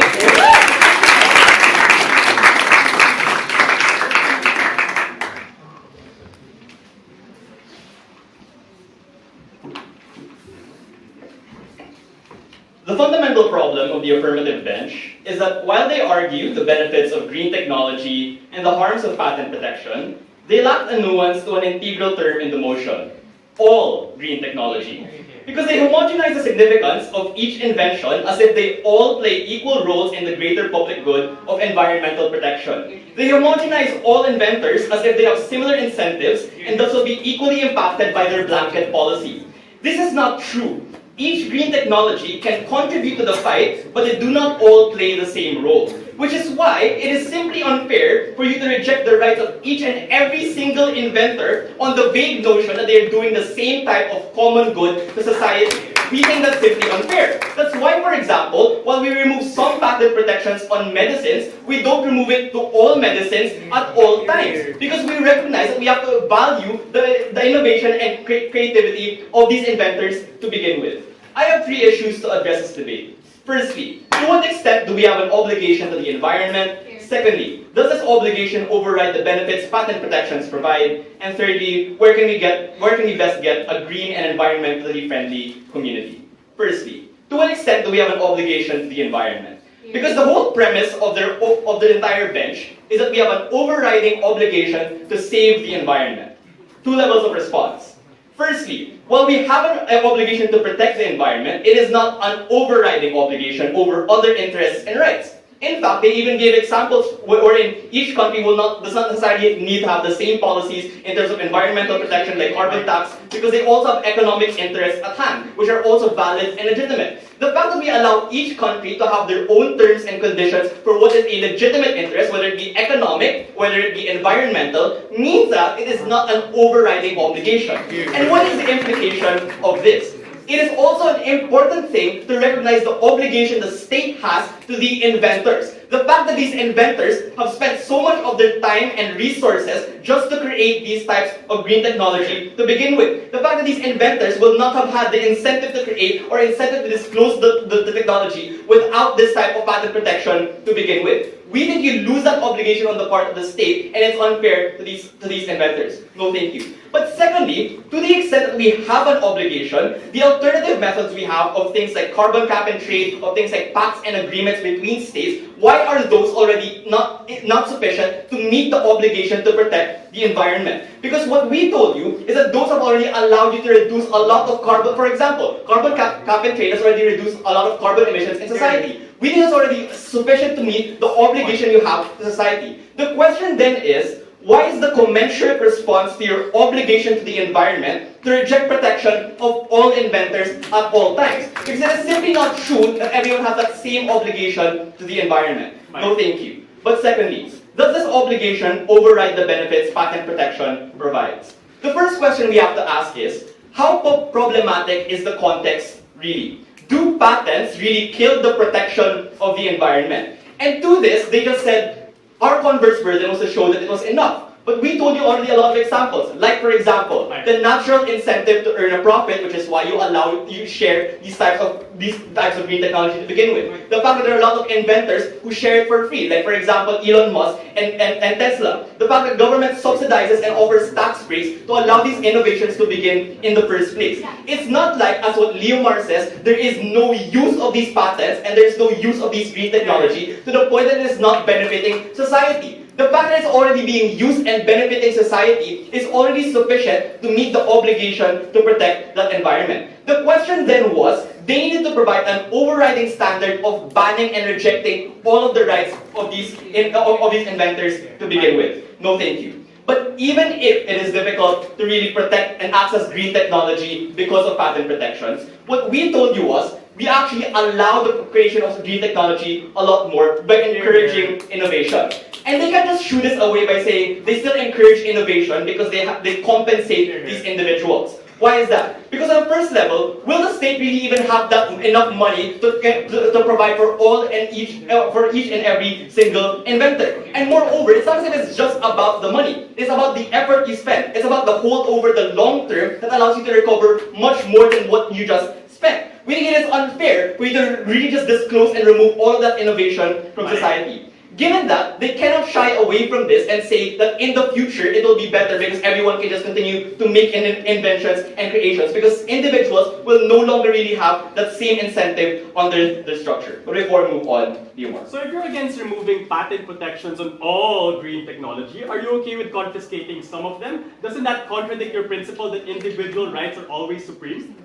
The fundamental problem of the affirmative bench is that while they argue the benefits of green technology and the harms of patent protection, they lack a nuance to an integral term in the motion: all green technology. Because they homogenize the significance of each invention as if they all play equal roles in the greater public good of environmental protection. They homogenize all inventors as if they have similar incentives and thus will be equally impacted by their blanket policy. This is not true. Each green technology can contribute to the fight, but they do not all play the same role. Which is why it is simply unfair for you to reject the rights of each and every single inventor on the vague notion that they are doing the same type of common good to society. We think that's simply unfair. That's why, for example, while we remove some patent protections on medicines, we don't remove it to all medicines at all times. Because we recognize that we have to value the innovation and creativity of these inventors to begin with. I have 3 issues to address this debate. Firstly, to what extent do we have an obligation to the environment? Secondly, does this obligation override the benefits patent protections provide? And thirdly, where can we best get a green and environmentally friendly community? Firstly, to what extent do we have an obligation to the environment? Because the whole premise of the entire bench is that we have an overriding obligation to save the environment. 2 levels of response. Firstly, while we have an obligation to protect the environment, it is not an overriding obligation over other interests and rights. In fact, they even gave examples wherein each country does not necessarily need to have the same policies in terms of environmental protection like carbon tax, because they also have economic interests at hand, which are also valid and legitimate. The fact that we allow each country to have their own terms and conditions for what is a legitimate interest, whether it be economic, whether it be environmental, means that it is not an overriding obligation. And what is the implication of this? It is also an important thing to recognize the obligation the state has to the inventors. The fact that these inventors have spent so much of their time and resources just to create these types of green technology to begin with. The fact that these inventors will not have had the incentive to create or incentive to disclose the technology without this type of patent protection to begin with. We think you lose that obligation on the part of the state, and it's unfair to these inventors. No, thank you. But secondly, to the extent that we have an obligation, the alternative methods we have of things like carbon cap and trade, of things like pacts and agreements between states, why are those already not sufficient to meet the obligation to protect the environment? Because what we told you is that those have already allowed you to reduce a lot of carbon. For example, carbon cap and trade has already reduced a lot of carbon emissions in society. We think it's already sufficient to meet the obligation you have to society. The question then is, why is the commensurate response to your obligation to the environment to reject protection of all inventors at all times? Because it is simply not true that everyone has that same obligation to the environment. No, thank you. But secondly, does this obligation override the benefits patent protection provides? The first question we have to ask is, how problematic is the context really? Do patents really kill the protection of the environment? And to this, they just said, our converse version was to show that it was enough. But we told you already a lot of examples. Like, for example, the natural incentive to earn a profit, which is why you share these types of green technology to begin with. The fact that there are a lot of inventors who share it for free. Like, for example, Elon Musk and Tesla. The fact that government subsidizes and offers tax breaks to allow these innovations to begin in the first place. It's not like, as what Leomar says, there is no use of these patents and there is no use of these green technology to the point that it is not benefiting society. The fact that it's already being used and benefiting society is already sufficient to meet the obligation to protect that environment. The question then was, they needed to provide an overriding standard of banning and rejecting all of the rights of these inventors to begin with. No, thank you. But even if it is difficult to really protect and access green technology because of patent protections, what we told you was, we actually allow the creation of green technology a lot more by encouraging innovation. And they can't just shoot us away by saying they still encourage innovation because they compensate these individuals. Why is that? Because on the first level, will the state really even have enough money to provide for each and every single inventor? And moreover, it's not as if it's just about the money. It's about the effort you spend. It's about the hold over the long term that allows you to recover much more than what you just spent. We think it is unfair for you to really just disclose and remove all of that innovation from society. Given that, they cannot shy away from this and say that in the future it will be better because everyone can just continue to make inventions and creations, because individuals will no longer really have that same incentive on their structure. But before we move on, Diomar. So if you're against removing patent protections on all green technology, are you okay with confiscating some of them? Doesn't that contradict your principle that individual rights are always supreme?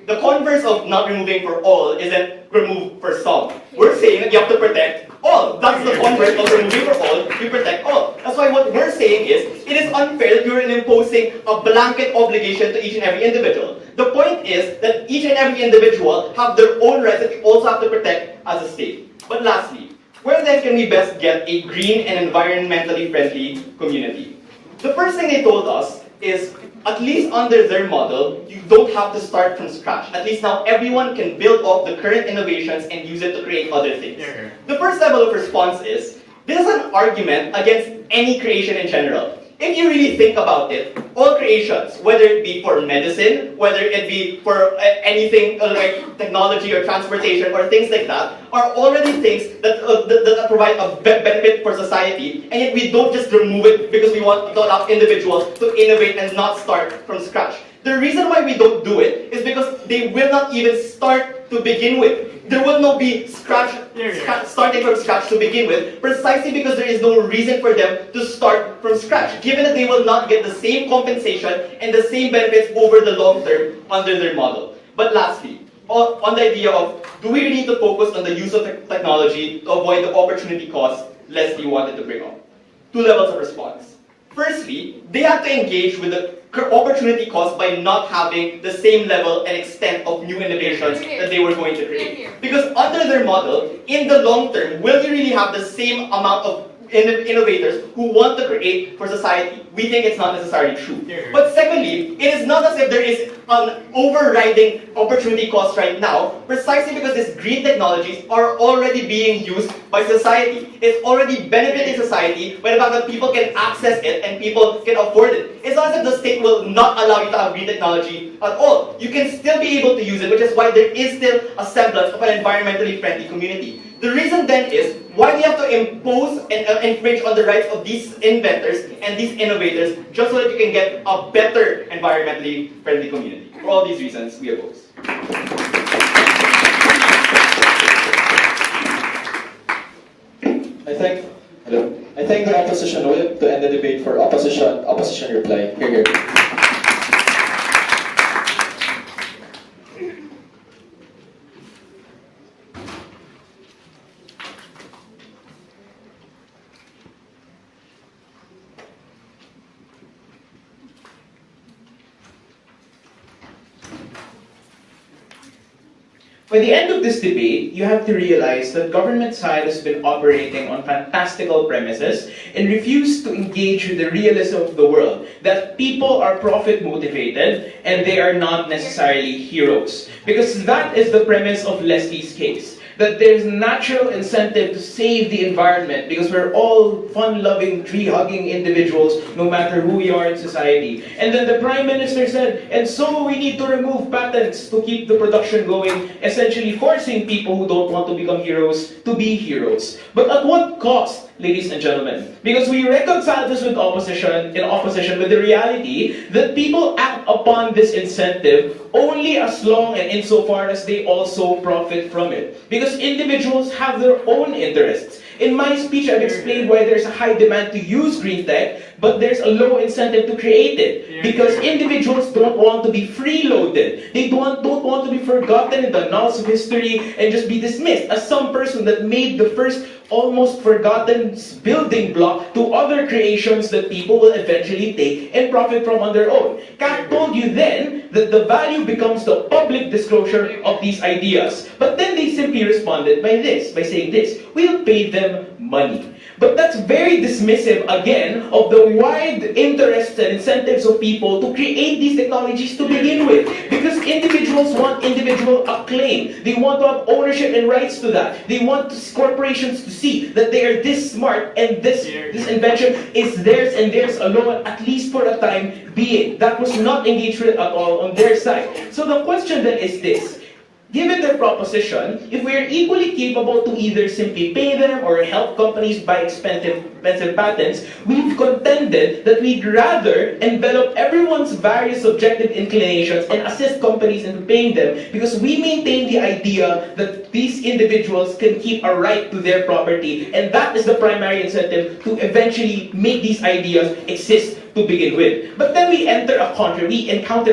The converse of not removing for all isn't remove for some. We're saying that you have to protect all. That's the converse of removing for all, you protect all. That's why what we're saying is, it is unfair that you're imposing a blanket obligation to each and every individual. The point is that each and every individual have their own rights that we also have to protect as a state. But lastly, where then can we best get a green and environmentally friendly community? The first thing they told us is, at least under their model, you don't have to start from scratch. At least now everyone can build off the current innovations and use it to create other things. The first level of response is, this is an argument against any creation in general. If you really think about it, all creations, whether it be for medicine, whether it be for anything like technology or transportation or things like that, are already things that provide a benefit for society, and yet we don't just remove it because we want to allow individuals to innovate and not start from scratch. The reason why we don't do it is because they will not even start to begin with. There will not be starting from scratch to begin with, precisely because there is no reason for them to start from scratch, given that they will not get the same compensation and the same benefits over the long term under their model. But lastly, on the idea of, do we really need to focus on the use of technology to avoid the opportunity cost Leslie wanted to bring up? Two levels of response. Firstly, they have to engage with the opportunity cost by not having the same level and extent of new innovations that they were going to create. Because under their model, in the long term, will you really have the same amount of innovators who want to create for society? We think it's not necessarily true. But secondly, it is not as if there is an overriding opportunity cost right now, precisely because these green technologies are already being used by society. It's already benefiting society by the fact that people can access it and people can afford it. It's not as if the state will not allow you to have green technology at all. You can still be able to use it, which is why there is still a semblance of an environmentally friendly community. The reason then is, why do you have to impose and infringe on the rights of these inventors and these innovators just so that you can get a better environmentally friendly community? For all these reasons, we oppose. I thank the opposition whip to end the debate for opposition reply. Here. By the end of this debate, you have to realize that government side has been operating on fantastical premises and refused to engage with the realism of the world, that people are profit motivated and they are not necessarily heroes. Because that is the premise of Leslie's case, that there's natural incentive to save the environment because we're all fun-loving, tree-hugging individuals no matter who we are in society. And then the Prime Minister said, and so we need to remove patents to keep the production going, essentially forcing people who don't want to become heroes to be heroes. But at what cost, ladies and gentlemen? Because we reconcile this with opposition with the reality that people act upon this incentive only as long and insofar as they also profit from it. Because individuals have their own interests. In my speech, I've explained why there's a high demand to use green tech, but there's a low incentive to create it. Because individuals don't want to be freeloaded. They don't want to be forgotten in the annals of history and just be dismissed as some person that made the first almost forgotten building block to other creations that people will eventually take and profit from on their own. Kat told you then that the value becomes the public disclosure of these ideas. But then they simply responded by saying this: we'll pay them money. But that's very dismissive, again, of the wide interests and incentives of people to create these technologies to begin with. Because individuals want individual acclaim. They want to have ownership and rights to that. They want corporations to see that they are this smart and this invention is theirs and theirs alone, at least for a time being. That was not engaged with at all on their side. So the question then is this: given their proposition, if we are equally capable to either simply pay them or help companies buy expensive patents, we've contended that we'd rather envelop everyone's various subjective inclinations and assist companies into paying them, because we maintain the idea that these individuals can keep a right to their property, and that is the primary incentive to eventually make these ideas exist to begin with. But then we encounter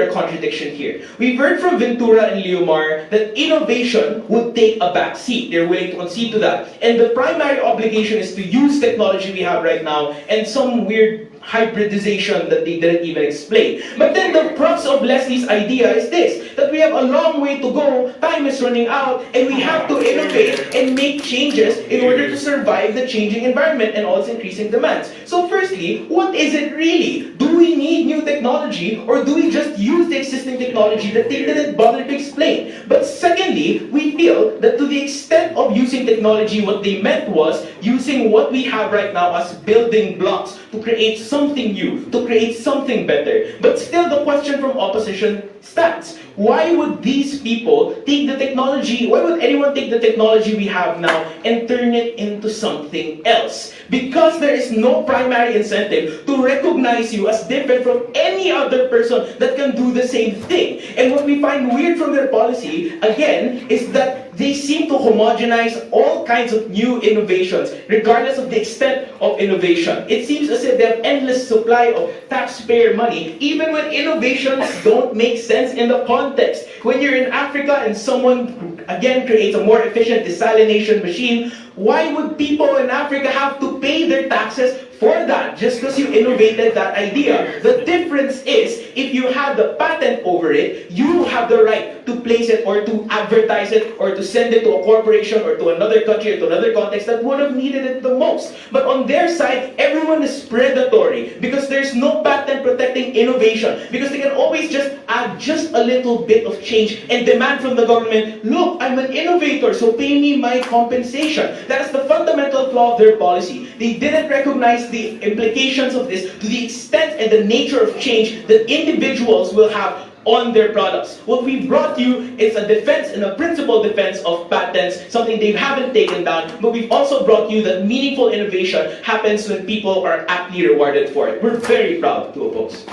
a contradiction here. We've heard from Ventura and Leomar that innovation would take a back seat. They're willing to concede to that. And the primary obligation is to use technology we have right now and some weird hybridization that they didn't even explain. But then the crux of Leslie's idea is this: that we have a long way to go, time is running out, and we have to innovate and make changes in order to survive the changing environment and all its increasing demands. So firstly, what is it really? Do we need new technology, or do we just use the existing technology that they didn't bother to explain? But secondly, we feel that to the extent of using technology, what they meant was using what we have right now as building blocks to create something new, to create something better. But still the question from opposition stands. Why would these people take the technology, why would anyone take the technology we have now and turn it into something else? Because there is no primary incentive to recognize you as different from any other person that can do the same thing. And what we find weird from their policy, again, is that they seem to homogenize all kinds of new innovations, regardless of the extent of innovation. It seems as if they have endless supply of taxpayer money, even when innovations don't make sense in the context. When you're in Africa and someone, again, creates a more efficient desalination machine, why would people in Africa have to pay their taxes for that, just because you innovated that idea? The difference is, if you have the patent over it, you have the right to place it or to advertise it or to send it to a corporation or to another country or to another context that would have needed it the most. But on their side, everyone is predatory because there's no patent protecting innovation, because they can always just add just a little bit of change and demand from the government, look, I'm an innovator, so pay me my compensation. That is the fundamental flaw of their policy. They didn't recognize the implications of this to the extent and the nature of change that individuals will have on their products. What we brought you is a defense and a principled defense of patents, something they haven't taken down, but we've also brought you that meaningful innovation happens when people are aptly rewarded for it. We're very proud to oppose.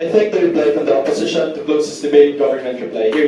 I think the reply from the opposition to close this debate, government reply. Here.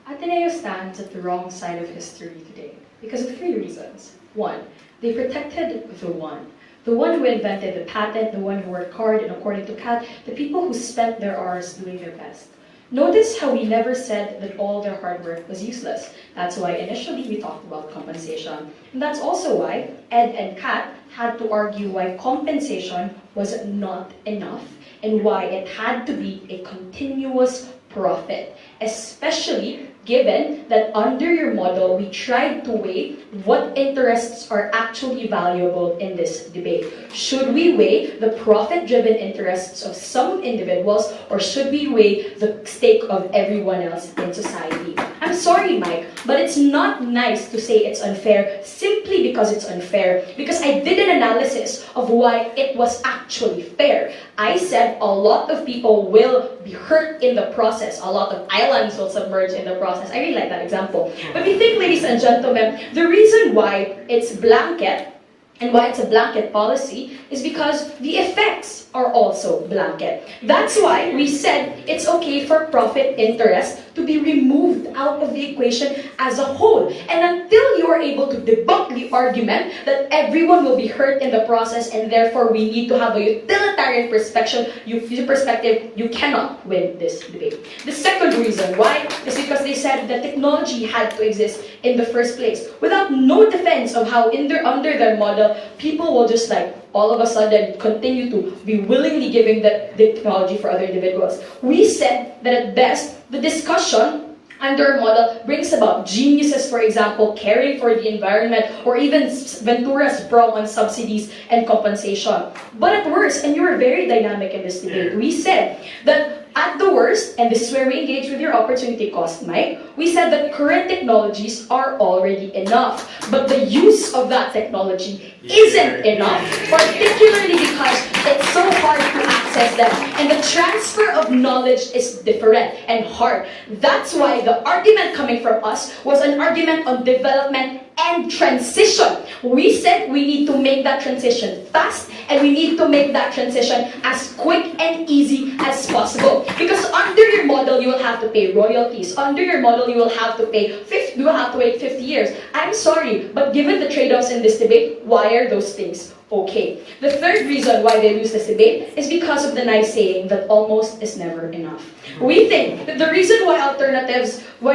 ADMU stands at the wrong side of history today because of 3 reasons. 1, they protected the one who invented the patent, the one who worked hard, and according to Kat, the people who spent their hours doing their best. Notice how we never said that all their hard work was useless. That's why initially we talked about compensation. And that's also why Ed and Kat had to argue why compensation was not enough and why it had to be a continuous profit, especially given that under your model, we tried to weigh what interests are actually valuable in this debate. Should we weigh the profit-driven interests of some individuals, or should we weigh the stake of everyone else in society? I'm sorry, Mike, but it's not nice to say it's unfair simply because it's unfair, because I did an analysis of why it was actually fair. I said a lot of people will be hurt in the process. A lot of islands will submerge in the process. I really like that example. But we think, ladies and gentlemen, the reason why it's blanket And why it's a blanket policy is because the effects are also blanket. That's why we said it's okay for profit interest to be removed out of the equation as a whole. And until you are able to debunk the argument that everyone will be hurt in the process and therefore we need to have a utilitarian perspective, you cannot win this debate. The second reason why is because they said that technology had to exist in the first place without no defense of how under their model, people will just like all of a sudden continue to be willingly giving the technology for other individuals. We said that at best, the discussion under our model brings about geniuses, for example, caring for the environment, or even Ventura's sprung on subsidies and compensation. But at worst, and you were very dynamic in this debate, we said that at the worst, and this is where we engage with your opportunity cost, Mike, we said that current technologies are already enough. But the use of that technology isn't enough, particularly because it's so hard to access them. And the transfer of knowledge is different and hard. That's why the argument coming from us was an argument on development and transition. We said we need to make that transition fast, and we need to make that transition as quick and easy as possible. Because under your model, you will have to pay royalties. Under your model, you will have to wait 50 years. I'm sorry, but given the trade-offs in this debate, why are those things okay? The third reason why they lose this debate is because of the nice saying that almost is never enough. We think that the reason why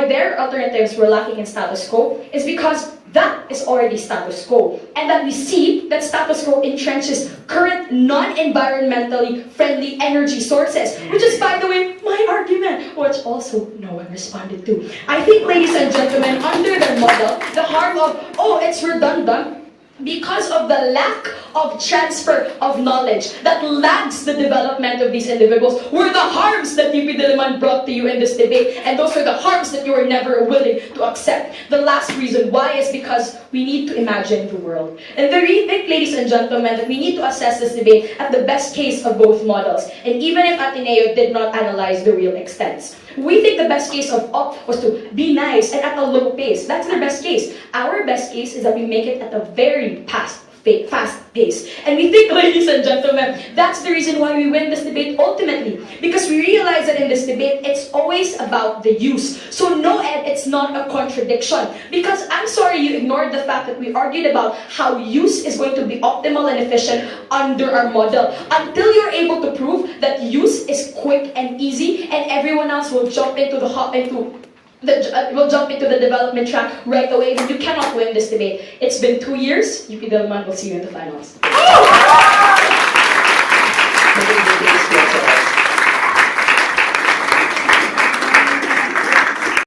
their alternatives were lacking in status quo is because that is already status quo. And that we see that status quo entrenches current non-environmentally friendly energy sources, which is, by the way, my argument, which also no one responded to. I think, ladies and gentlemen, under their model, the harm of, oh, it's redundant, because of the lack of transfer of knowledge that lags the development of these individuals were the harms that UP Diliman brought to you in this debate, and those are the harms that you were never willing to accept. The last reason why is because we need to imagine the world. And we think, ladies and gentlemen, that we need to assess this debate at the best case of both models. And even if Ateneo did not analyze the real extents, we think the best case of OP was to be nice and at a low pace. That's their best case. Our best case is that we make it at a very fast pace. And we think, ladies and gentlemen, that's the reason why we win this debate ultimately. Because we realize that in this debate, it's always about the use. So no, Ed, it's not a contradiction. Because I'm sorry you ignored the fact that we argued about how use is going to be optimal and efficient under our model. Until you're able to prove that use is quick and easy, and everyone else will jump into we'll jump into the development track right away, then you cannot win this debate. It's been 2 years. UP Diliman will see you in the finals.